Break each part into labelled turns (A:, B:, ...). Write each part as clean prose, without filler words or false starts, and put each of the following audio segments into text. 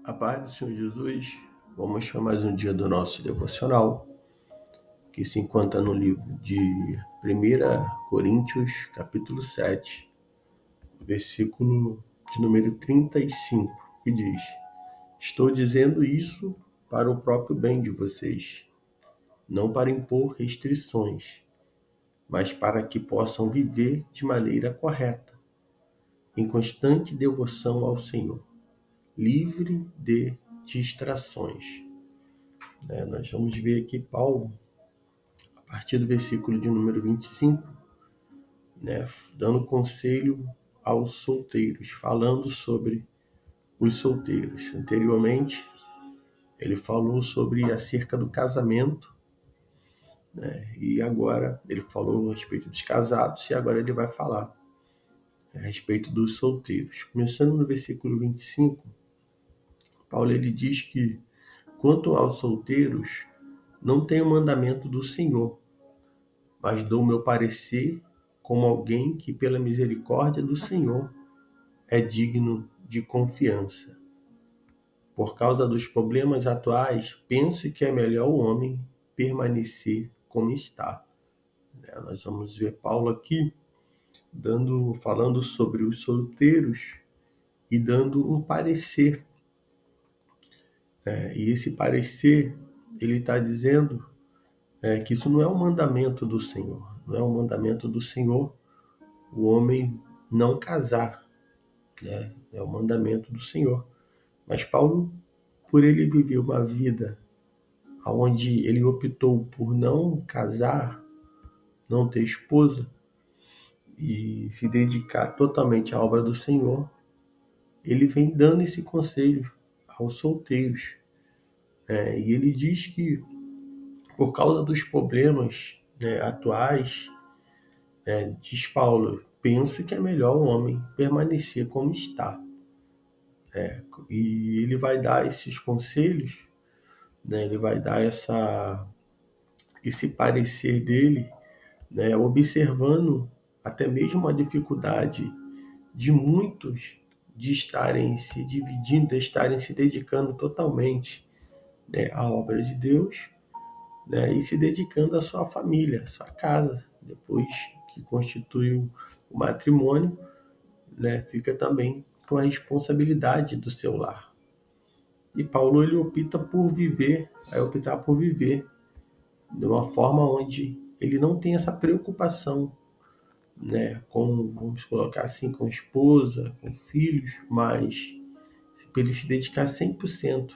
A: A paz do Senhor Jesus, vamos a mais um dia do nosso devocional, que se encontra no livro de 1 Coríntios, capítulo 7, versículo de número 35, que diz: Estou dizendo isso para o próprio bem de vocês, não para impor restrições, mas para que possam viver de maneira correta, em constante devoção ao Senhor, livre de distrações. Nós vamos ver aqui Paulo, a partir do versículo de número 25, dando conselho aos solteiros, falando sobre os solteiros. Anteriormente, ele falou sobre acerca do casamento, e agora ele falou a respeito dos casados, e agora ele vai falar a respeito dos solteiros. Começando no versículo 25, Paulo ele diz que, quanto aos solteiros, não tenho mandamento do Senhor, mas dou meu parecer como alguém que, pela misericórdia do Senhor, é digno de confiança. Por causa dos problemas atuais, penso que é melhor o homem permanecer como está. Nós vamos ver Paulo aqui falando sobre os solteiros e dando um parecer. E esse parecer, ele está dizendo que isso não é um mandamento do Senhor. Não é um mandamento do Senhor o homem não casar. É o mandamento do Senhor. Mas Paulo, por ele viver uma vida onde ele optou por não casar, não ter esposa e se dedicar totalmente à obra do Senhor, ele vem dando esse conselho aos solteiros. E ele diz que, por causa dos problemas atuais, diz Paulo, penso que é melhor o homem permanecer como está. E ele vai dar esses conselhos, ele vai dar esse parecer dele, observando até mesmo a dificuldade de muitos de estarem se dividindo, de estarem se dedicando totalmente à obra de Deus, e se dedicando à sua família, à sua casa. Depois que constituiu o matrimônio, fica também com a responsabilidade do seu lar. E Paulo ele optar por viver de uma forma onde ele não tem essa preocupação, com, vamos colocar assim, com esposa, com filhos, mas ele se dedicar 100%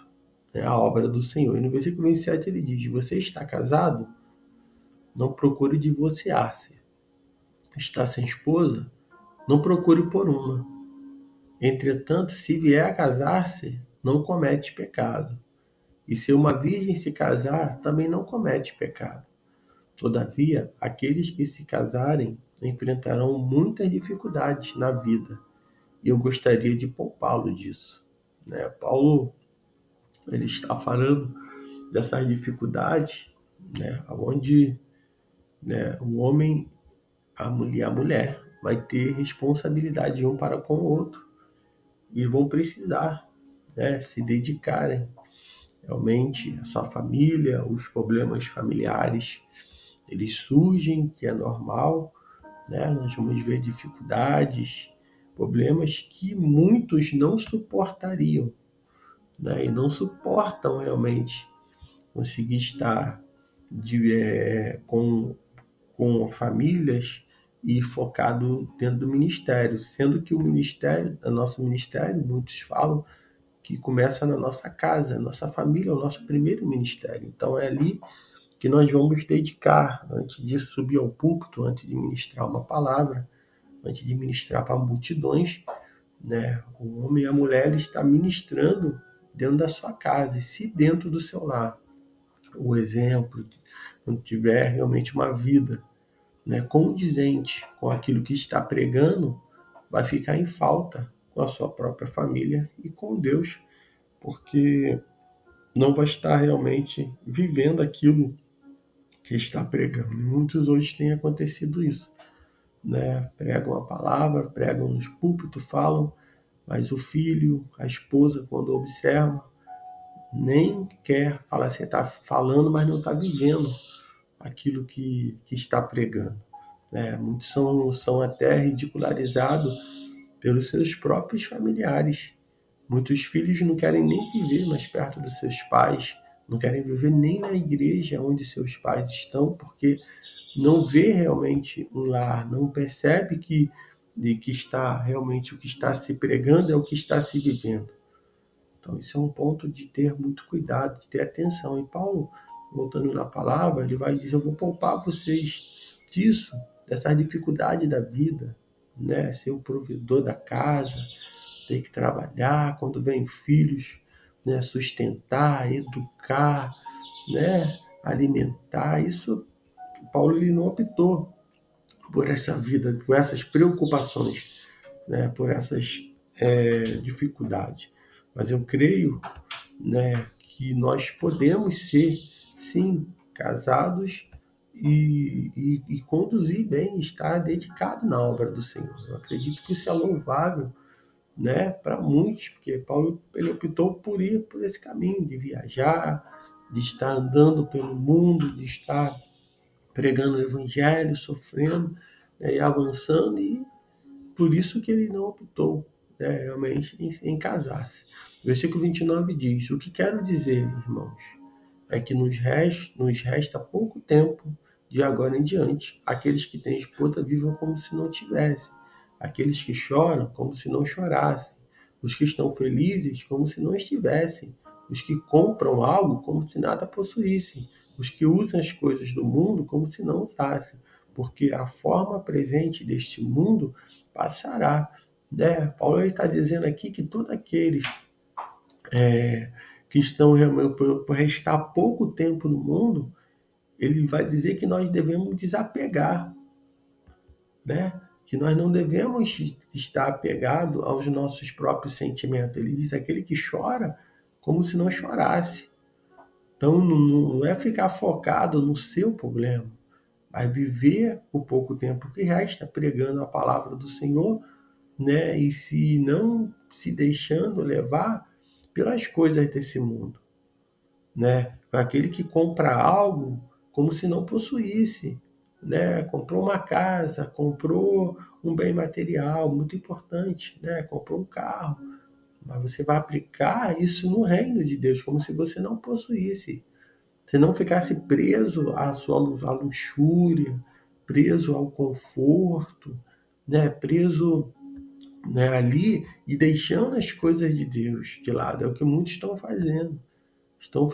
A: à obra do Senhor. E no versículo 27 ele diz: você está casado? Não procure divorciar-se. Está sem esposa? Não procure por uma. Entretanto, se vier a casar-se, não comete pecado. E se uma virgem se casar, também não comete pecado. Todavia, aqueles que se casarem enfrentarão muitas dificuldades na vida. E eu gostaria de poupá-lo disso. Paulo ele está falando dessas dificuldades, onde o homem, a mulher vai ter responsabilidade um para com o outro e vão precisar se dedicarem realmente à sua família. Os problemas familiares eles surgem, que é normal, nós vamos ver dificuldades, problemas que muitos não suportariam, e não suportam realmente conseguir estar com famílias e focado dentro do ministério, sendo que o ministério, nosso ministério, muitos falam que começa na nossa casa, nossa família é o nosso primeiro ministério. Então é ali que nós vamos dedicar, antes de subir ao púlpito, antes de ministrar uma palavra, antes de ministrar para multidões, o homem e a mulher está ministrando dentro da sua casa, e se dentro do seu lar, o exemplo, quando tiver realmente uma vida condizente com aquilo que está pregando, vai ficar em falta com a sua própria família e com Deus, porque não vai estar realmente vivendo aquilo que está pregando. Muitos hoje tem acontecido isso, pregam a palavra, pregam nos púlpitos, falam, Mas o filho, a esposa, quando observa, nem quer falar assim, está falando, mas não está vivendo aquilo que está pregando. Muitos são até ridicularizados pelos seus próprios familiares. Muitos filhos não querem nem viver mais perto dos seus pais, não querem viver nem na igreja onde seus pais estão, porque não vê realmente um lar, não percebe que está realmente o que está se pregando é o que está se vivendo. Então, isso é um ponto de ter muito cuidado, de ter atenção. E Paulo, voltando na palavra, ele vai dizer: eu vou poupar vocês disso, dessa dificuldade da vida, né? Ser o provedor da casa, ter que trabalhar, quando vem filhos, né? Sustentar, educar, né? Alimentar. Isso, Paulo, ele não optou por essa vida, por essas preocupações, né? Por essas dificuldades. Mas eu creio, né, que nós podemos ser, sim, casados e conduzir bem, estar dedicado na obra do Senhor. Eu acredito que isso é louvável, né, para muitos, porque Paulo ele optou por ir por esse caminho de viajar, de estar andando pelo mundo, de estar pregando o evangelho, sofrendo, né, e avançando, e por isso que ele não optou, né, realmente em casar-se. O versículo 29 diz: o que quero dizer, irmãos, é que nos resta pouco tempo de agora em diante. Aqueles que têm esposa vivam como se não tivessem. Aqueles que choram como se não chorassem. Os que estão felizes como se não estivessem. Os que compram algo como se nada possuíssem. Os que usam as coisas do mundo como se não usassem. Porque a forma presente deste mundo passará. Né? Paulo está dizendo aqui que todos aqueles que estão realmente por restar pouco tempo no mundo, ele vai dizer que nós devemos desapegar, né? Que nós não devemos estar apegados aos nossos próprios sentimentos. Ele diz: aquele que chora como se não chorasse. Então não é ficar focado no seu problema, mas viver o pouco tempo que resta pregando a palavra do Senhor, né? E se não se deixando levar pelas coisas desse mundo, né? Aquele que compra algo como se não possuísse, né? Comprou uma casa, comprou um bem material muito importante, né? Comprou um carro, mas você vai aplicar isso no reino de Deus como se você não possuísse, se não ficasse preso à luxúria, preso ao conforto, né? Preso, né, ali e deixando as coisas de Deus de lado. É o que muitos estão fazendo. Estão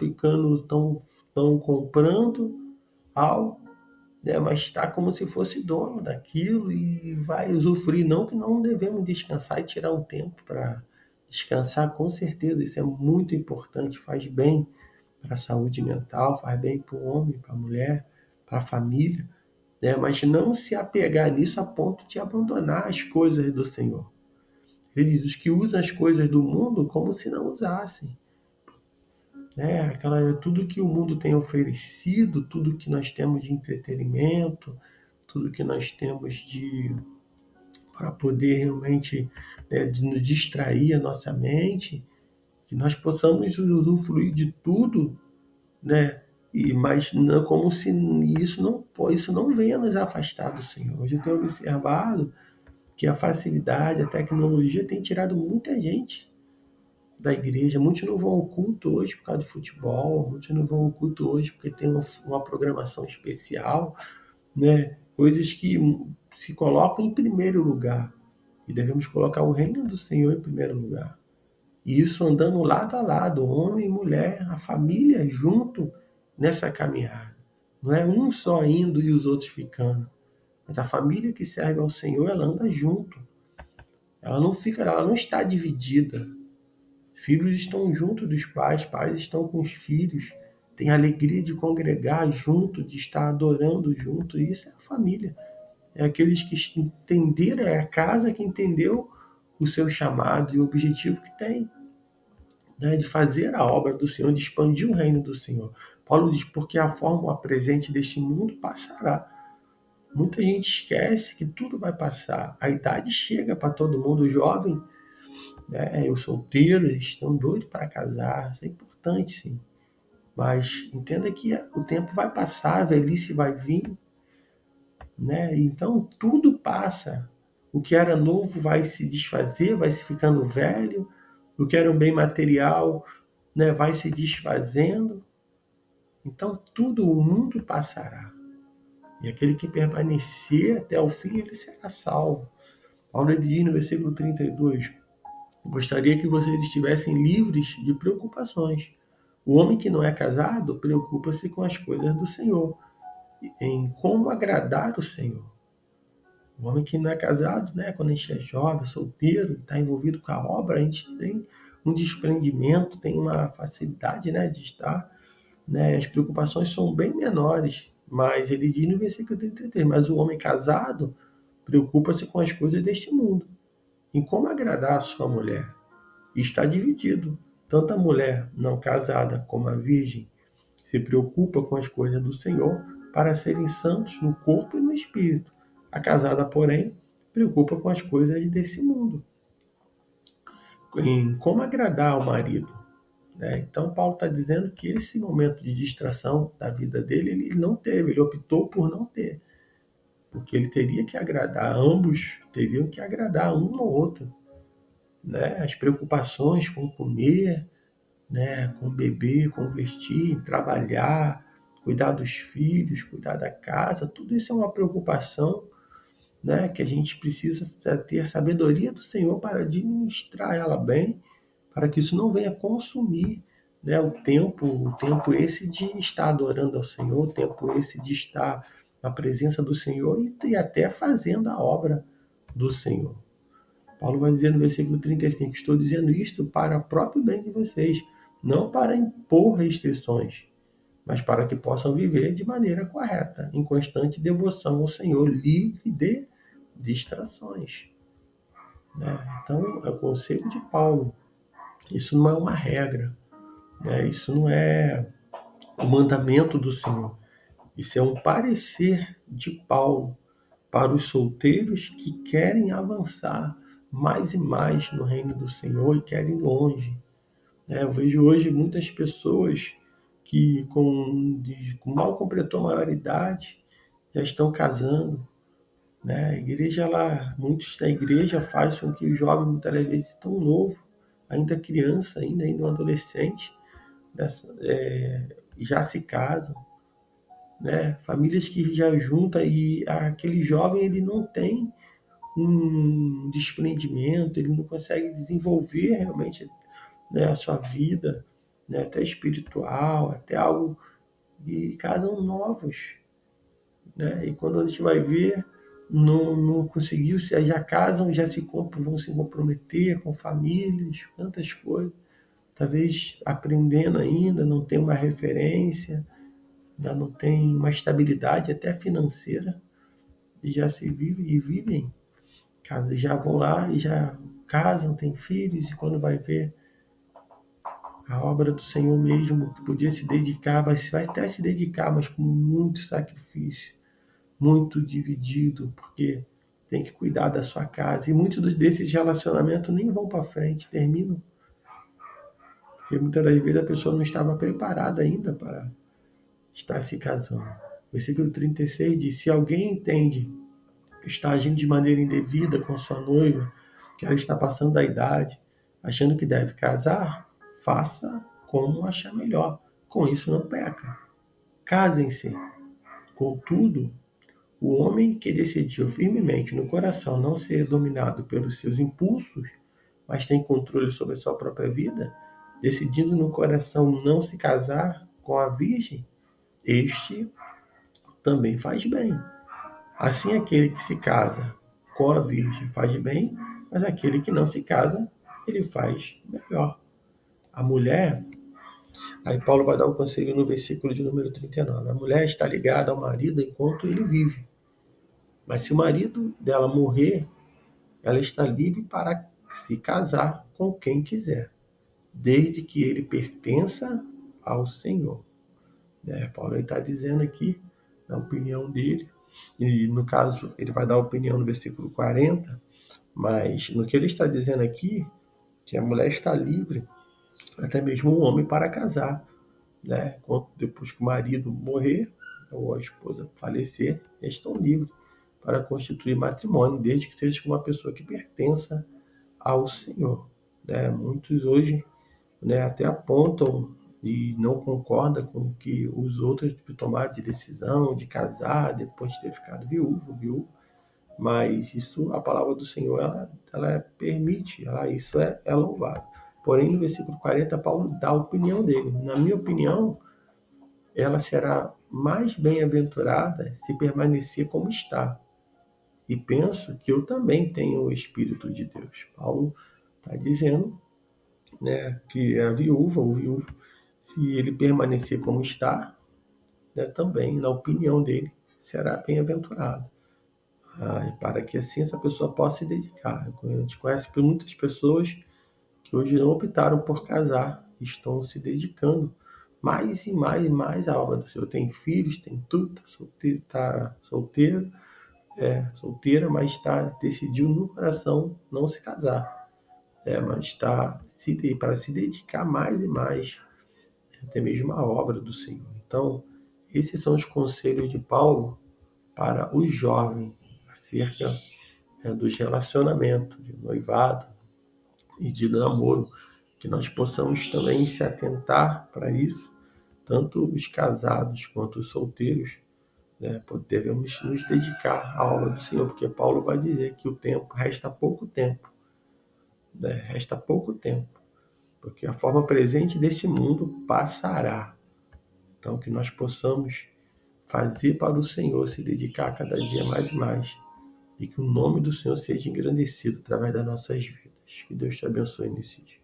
A: comprando algo, né, mas está como se fosse dono daquilo e vai usufruir. Não que não devemos descansar e tirar um tempo para descansar, com certeza, isso é muito importante, faz bem para a saúde mental, faz bem para o homem, para a mulher, para a família, né, mas não se apegar nisso a ponto de abandonar as coisas do Senhor. Ele diz: os que usam as coisas do mundo como se não usassem, né? Tudo que o mundo tem oferecido, tudo que nós temos de entretenimento, tudo que nós temos de para poder realmente, né, de nos distrair a nossa mente, que nós possamos usufruir de tudo, né? Mas não, como se isso não venha nos afastar do Senhor. Hoje eu tenho observado que a facilidade, a tecnologia tem tirado muita gente da igreja. Muitos não vão ao culto hoje por causa do futebol, muitos não vão ao culto hoje porque tem uma programação especial, né? Coisas que se colocam em primeiro lugar. E devemos colocar o reino do Senhor em primeiro lugar. E isso andando lado a lado, homem e mulher, a família junto nessa caminhada. Não é um só indo e os outros ficando. Mas a família que serve ao Senhor, ela anda junto. Ela não está dividida. Filhos estão junto dos pais, pais estão com os filhos, tem a alegria de congregar junto, de estar adorando junto. Isso é a família. É aqueles que entenderam, é a casa que entendeu o seu chamado e o objetivo que tem, né, de fazer a obra do Senhor, de expandir o reino do Senhor. Paulo diz: porque a forma presente deste mundo passará. Muita gente esquece que tudo vai passar. A idade chega para todo mundo. O jovem, né? E os solteiros estão doidos para casar, isso é importante, sim. Mas entenda que o tempo vai passar, a velhice vai vir, né? Então tudo passa. O que era novo vai se desfazer, vai se ficando velho. O que era um bem material, né, vai se desfazendo. Então tudo o mundo passará. E aquele que permanecer até o fim, ele será salvo. Paulo diz no versículo 32: gostaria que vocês estivessem livres de preocupações. O homem que não é casado preocupa-se com as coisas do Senhor, em como agradar o Senhor. O homem que não é casado, né, quando a gente é jovem, solteiro, está envolvido com a obra, a gente tem um desprendimento, tem uma facilidade, né, de estar, né, as preocupações são bem menores, mas ele diz no versículo 33, mas o homem casado preocupa-se com as coisas deste mundo, em como agradar a sua mulher. E está dividido. Tanto a mulher não casada como a virgem se preocupa com as coisas do Senhor para serem santos no corpo e no espírito. A casada, porém, preocupa com as coisas desse mundo, em como agradar ao marido, né? Então, Paulo está dizendo que esse momento de distração da vida dele, ele não teve, ele optou por não ter, porque ele teria que agradar, ambos teriam que agradar um ao outro, né? As preocupações com comer, né, com beber, com vestir, trabalhar, cuidar dos filhos, cuidar da casa, tudo isso é uma preocupação, né, que a gente precisa ter a sabedoria do Senhor para administrar ela bem, para que isso não venha consumir, né, o tempo esse de estar adorando ao Senhor, o tempo esse de estar na presença do Senhor e até fazendo a obra do Senhor. Paulo vai dizer no versículo 35, estou dizendo isto para o próprio bem de vocês, não para impor restrições, mas para que possam viver de maneira correta, em constante devoção ao Senhor, livre de distrações, né? Então, é o conselho de Paulo. Isso não é uma regra, né? Isso não é o mandamento do Senhor. Isso é um parecer de Paulo para os solteiros que querem avançar mais e mais no reino do Senhor e querem ir longe, né? Eu vejo hoje muitas pessoas que com mal completou a maioridade já estão casando, né? A igreja, muitos da igreja fazem com que o jovem muitas vezes tão novo, ainda criança, ainda um adolescente, já se casam, né? Famílias que já juntam e aquele jovem ele não tem um desprendimento, ele não consegue desenvolver realmente, né, a sua vida, né, até espiritual, até algo, e casam novos, né? E quando a gente vai ver, não conseguiu, já casam, vão se comprometer com famílias, tantas coisas, talvez aprendendo ainda, não tem uma referência, ainda não tem uma estabilidade até financeira, e já se vive e vivem, já vão lá e já casam, têm filhos, e quando vai ver a obra do Senhor mesmo, que podia se dedicar, vai até se dedicar, mas com muito sacrifício, muito dividido, porque tem que cuidar da sua casa. E muitos desses relacionamentos nem vão para frente, terminam, porque muitas das vezes a pessoa não estava preparada ainda para estar se casando. Versículo 36 diz: se alguém entende que está agindo de maneira indevida com sua noiva, que ela está passando da idade, achando que deve casar, faça como achar melhor. Com isso não peca. Casem-se. Contudo, o homem que decidiu firmemente no coração não ser dominado pelos seus impulsos, mas tem controle sobre a sua própria vida, decidindo no coração não se casar com a virgem, este também faz bem. Assim, aquele que se casa com a virgem faz bem, mas aquele que não se casa, ele faz melhor. A mulher, aí Paulo vai dar o conselho no versículo de número 39. A mulher está ligada ao marido enquanto ele vive. Mas se o marido dela morrer, ela está livre para se casar com quem quiser, desde que ele pertença ao Senhor. Paulo está dizendo aqui, na opinião dele, e no caso ele vai dar a opinião no versículo 40, mas no que ele está dizendo aqui, que a mulher está livre, até mesmo o homem, para casar, né? Depois que o marido morrer ou a esposa falecer, eles estão livres para constituir matrimônio, desde que seja com uma pessoa que pertença ao Senhor, né? Muitos hoje, né, até apontam e não concordam com o que os outros tomaram de decisão de casar depois de ter ficado viúvo, mas isso, a palavra do Senhor, ela permite, isso é louvável. Porém, no versículo 40, Paulo dá a opinião dele. Na minha opinião, ela será mais bem-aventurada se permanecer como está. E penso que eu também tenho o Espírito de Deus. Paulo está dizendo, né, que a viúva, o viúvo, se ele permanecer como está, né, também, na opinião dele, será bem-aventurado. Para que assim essa pessoa possa se dedicar. A gente conhece muitas pessoas que hoje não optaram por casar, estão se dedicando mais e mais e mais à obra do Senhor. Tem filhos, tem tudo, está solteiro, solteira, mas decidiu no coração não se casar, mas está para se dedicar mais e mais, até mesmo à obra do Senhor. Então, esses são os conselhos de Paulo para os jovens acerca dos relacionamentos, de noivado e de namoro, que nós possamos também se atentar para isso, tanto os casados quanto os solteiros, né? Devemos nos dedicar à obra do Senhor, porque Paulo vai dizer que o tempo, resta pouco tempo, né? Resta pouco tempo, porque a forma presente desse mundo passará. Então, que nós possamos fazer para o Senhor, se dedicar cada dia mais e mais, e que o nome do Senhor seja engrandecido através das nossas vidas. Que Deus te abençoe nesse dia.